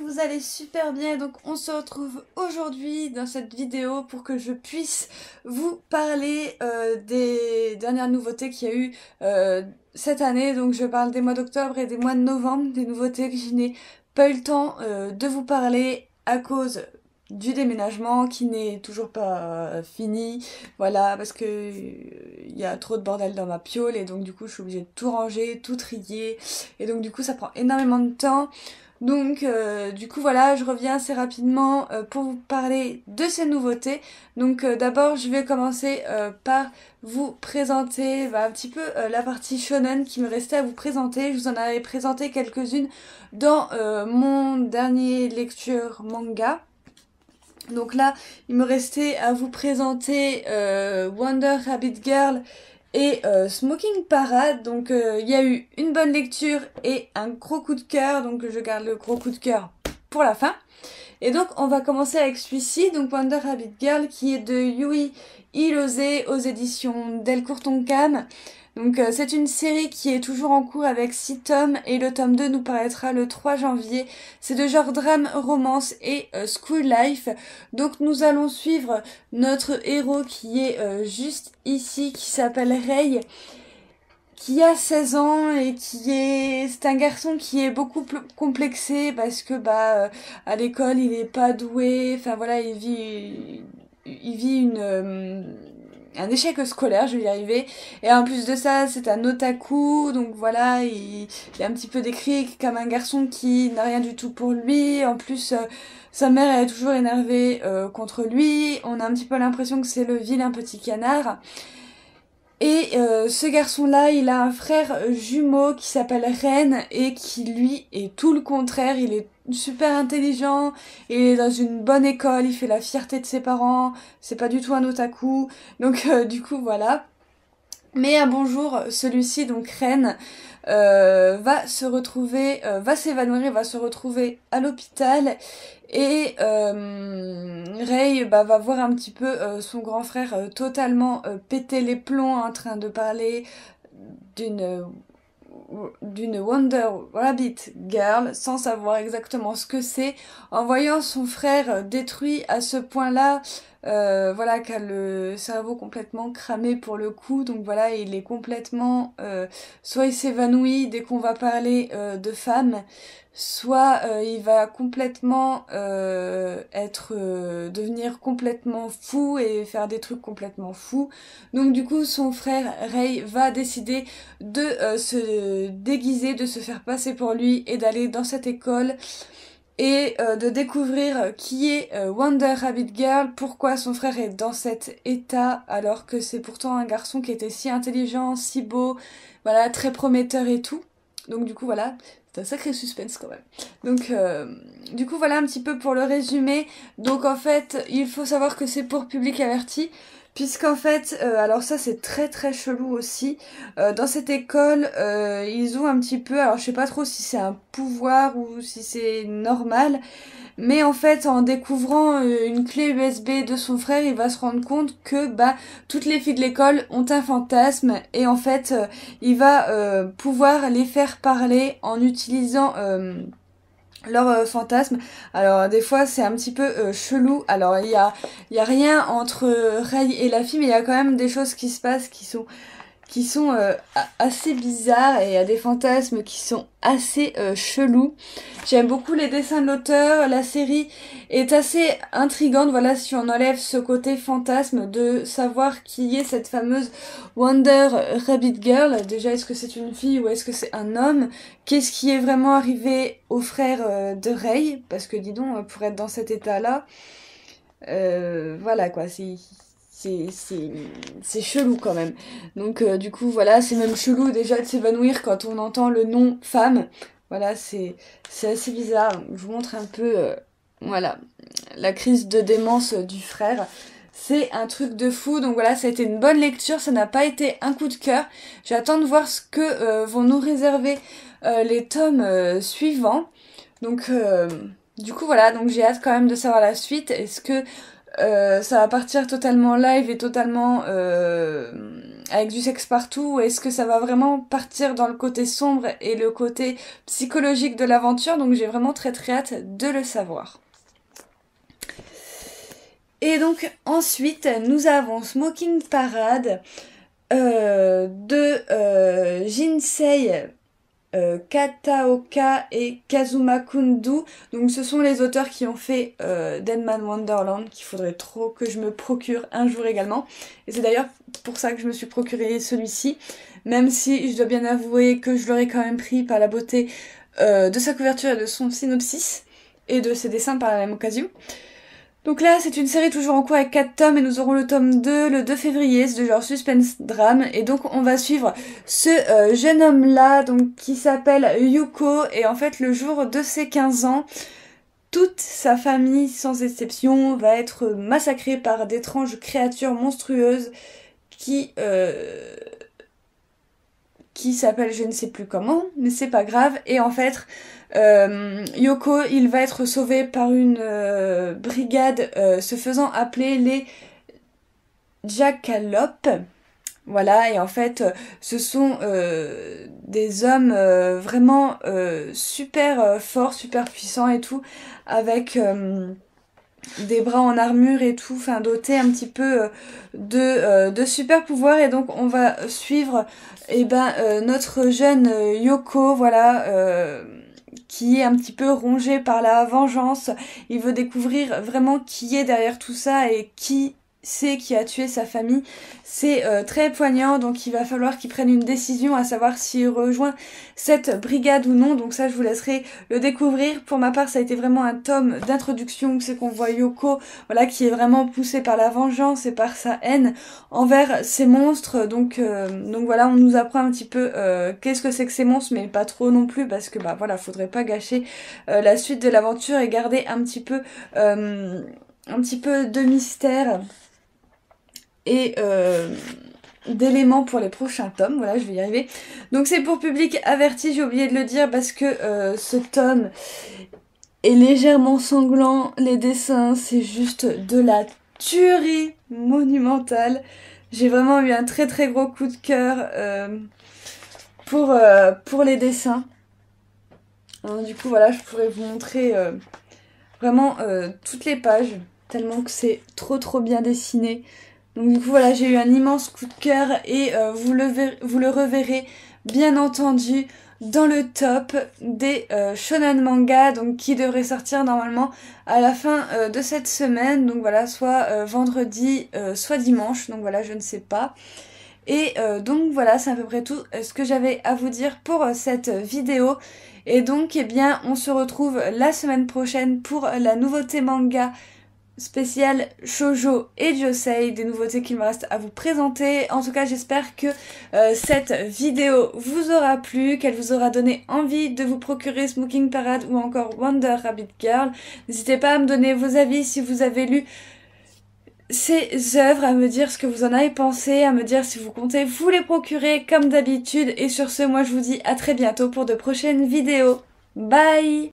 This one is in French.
vous allez super bien. Donc on se retrouve aujourd'hui dans cette vidéo pour que je puisse vous parler des dernières nouveautés qu'il y a eu cette année. Donc je parle des mois d'octobre et des mois de novembre, des nouveautés que je n'ai pas eu le temps de vous parler à cause du déménagement qui n'est toujours pas fini, voilà, parce que il y a trop de bordel dans ma piole et donc du coup je suis obligée de tout ranger, tout trier et donc du coup ça prend énormément de temps. Donc du coup voilà, je reviens assez rapidement pour vous parler de ces nouveautés. Donc d'abord je vais commencer par vous présenter un petit peu la partie shonen qui me restait à vous présenter. Je vous en avais présenté quelques-unes dans mon dernier lecture manga. Donc là, il me restait à vous présenter Wonder Rabbit Girl et Smoking Parade. Donc il y a eu une bonne lecture et un gros coup de cœur. Donc je garde le gros coup de cœur pour la fin. Et donc on va commencer avec celui-ci, donc Wonder Rabbit Girl, qui est de Yui Hirose aux éditions Delcourt Tonkam. Donc c'est une série qui est toujours en cours avec 6 tomes et le tome 2 nous paraîtra le 3 janvier. C'est de genre drame, romance et school life. Donc nous allons suivre notre héros qui est juste ici, qui s'appelle Rei, qui a 16 ans et c'est un garçon qui est beaucoup plus complexé parce que à l'école il est pas doué, enfin voilà, il vit un échec scolaire, je vais y arriver. Et en plus de ça, c'est un otaku, donc voilà, il est un petit peu décrit comme un garçon qui n'a rien du tout pour lui. En plus, sa mère est toujours énervée contre lui. On a un petit peu l'impression que c'est le vilain petit canard. Et ce garçon-là, il a un frère jumeau qui s'appelle Ren et qui lui est tout le contraire. Il est super intelligent, il est dans une bonne école, il fait la fierté de ses parents, c'est pas du tout un otaku. Donc du coup voilà. Mais un bon jour, celui-ci, donc Ren, va s'évanouir, va se retrouver à l'hôpital et Rei va voir un petit peu son grand frère totalement péter les plombs en train de parler d'une d'une Wonder Rabbit Girl sans savoir exactement ce que c'est, en voyant son frère détruit à ce point-là, voilà, qu'a le cerveau complètement cramé pour le coup, donc voilà, il est complètement, soit il s'évanouit dès qu'on va parler de femmes, soit il va complètement devenir complètement fou et faire des trucs complètement fous. Donc du coup son frère Rei va décider de se déguiser, de se faire passer pour lui et d'aller dans cette école et de découvrir qui est Wonder Rabbit Girl, pourquoi son frère est dans cet état alors que c'est pourtant un garçon qui était si intelligent, si beau, voilà, très prometteur et tout. Donc du coup voilà, c'est un sacré suspense quand même. Donc du coup voilà un petit peu pour le résumé. Donc en fait, il faut savoir que c'est pour public averti. Puisqu'en fait, alors ça c'est très très chelou aussi, dans cette école, ils ont un petit peu, alors je sais pas trop si c'est un pouvoir ou si c'est normal, mais en fait en découvrant une clé USB de son frère, il va se rendre compte que toutes les filles de l'école ont un fantasme et en fait il va pouvoir les faire parler en utilisant leur fantasme. Alors des fois c'est un petit peu chelou. Alors il y a rien entre Rei et la fille, mais il y a quand même des choses qui se passent qui sont assez bizarres et il y a des fantasmes qui sont assez chelous. J'aime beaucoup les dessins de l'auteur, la série est assez intrigante, voilà, si on enlève ce côté fantasme de savoir qui est cette fameuse Wonder Rabbit Girl. Déjà, est-ce que c'est une fille ou est-ce que c'est un homme? Qu'est-ce qui est vraiment arrivé au frère de Rei? Parce que dis donc, pour être dans cet état-là, voilà quoi, c'est chelou quand même. Donc du coup voilà, c'est même chelou déjà de s'évanouir quand on entend le nom femme. Voilà, c'est assez bizarre. Je vous montre un peu voilà, la crise de démence du frère. C'est un truc de fou. Donc voilà, ça a été une bonne lecture, ça n'a pas été un coup de cœur. J'attends de voir ce que vont nous réserver les tomes suivants. Donc du coup voilà, donc j'ai hâte quand même de savoir la suite. Est-ce que ça va partir totalement live et totalement avec du sexe partout, ou est-ce que ça va vraiment partir dans le côté sombre et le côté psychologique de l'aventure. Donc j'ai vraiment très très hâte de le savoir. Et donc ensuite nous avons Smoking Parade de Jinsei Kataoka et Kazuma Kundu. Donc ce sont les auteurs qui ont fait Deadman Wonderland, qu'il faudrait trop que je me procure un jour également. Et c'est d'ailleurs pour ça que je me suis procuré celui-ci, même si je dois bien avouer que je l'aurais quand même pris par la beauté de sa couverture et de son synopsis, et de ses dessins par la même occasion. Donc là, c'est une série toujours en cours avec 4 tomes et nous aurons le tome 2 le 2 février, c'est de genre suspense drame. Et donc on va suivre ce jeune homme-là donc qui s'appelle Yuko, et en fait le jour de ses 15 ans, toute sa famille sans exception va être massacrée par d'étranges créatures monstrueuses qui s'appellent je ne sais plus comment, mais c'est pas grave. Et en fait Yoko, il va être sauvé par une brigade se faisant appeler les Jackalope. Voilà, et en fait, ce sont des hommes vraiment super forts, super puissants et tout, avec des bras en armure et tout, enfin dotés un petit peu de super pouvoirs. Et donc on va suivre notre jeune Yoko, voilà, qui est un petit peu rongé par la vengeance. Il veut découvrir vraiment qui est derrière tout ça et qui c'est qui a tué sa famille. C'est très poignant, donc il va falloir qu'il prenne une décision, à savoir s'il rejoint cette brigade ou non. Donc ça, je vous laisserai le découvrir. Pour ma part, ça a été vraiment un tome d'introduction, c'est qu'on voit Yoko, voilà, qui est vraiment poussée par la vengeance et par sa haine envers ces monstres. Donc voilà, on nous apprend un petit peu qu'est-ce que c'est que ces monstres, mais pas trop non plus, parce que bah voilà, faudrait pas gâcher la suite de l'aventure et garder un petit peu de mystère et d'éléments pour les prochains tomes. Voilà, je vais y arriver. Donc c'est pour public averti, j'ai oublié de le dire, parce que ce tome est légèrement sanglant. Les dessins, c'est juste de la tuerie monumentale. J'ai vraiment eu un très très gros coup de cœur pour les dessins. Alors, du coup, voilà, je pourrais vous montrer vraiment toutes les pages, tellement que c'est trop bien dessiné. Donc du coup voilà, j'ai eu un immense coup de cœur, et vous le reverrez bien entendu dans le top des shonen manga, donc qui devrait sortir normalement à la fin de cette semaine. Donc voilà, soit vendredi, soit dimanche, donc voilà, je ne sais pas. Et donc voilà, c'est à peu près tout ce que j'avais à vous dire pour cette vidéo. Et donc eh bien on se retrouve la semaine prochaine pour la nouveauté manga spécial shoujo et josei, des nouveautés qu'il me reste à vous présenter. En tout cas, j'espère que cette vidéo vous aura plu, qu'elle vous aura donné envie de vous procurer Smoking Parade ou encore Wonder Rabbit Girl. N'hésitez pas à me donner vos avis si vous avez lu ces œuvres, à me dire ce que vous en avez pensé, à me dire si vous comptez vous les procurer comme d'habitude. Et sur ce, moi je vous dis à très bientôt pour de prochaines vidéos. Bye!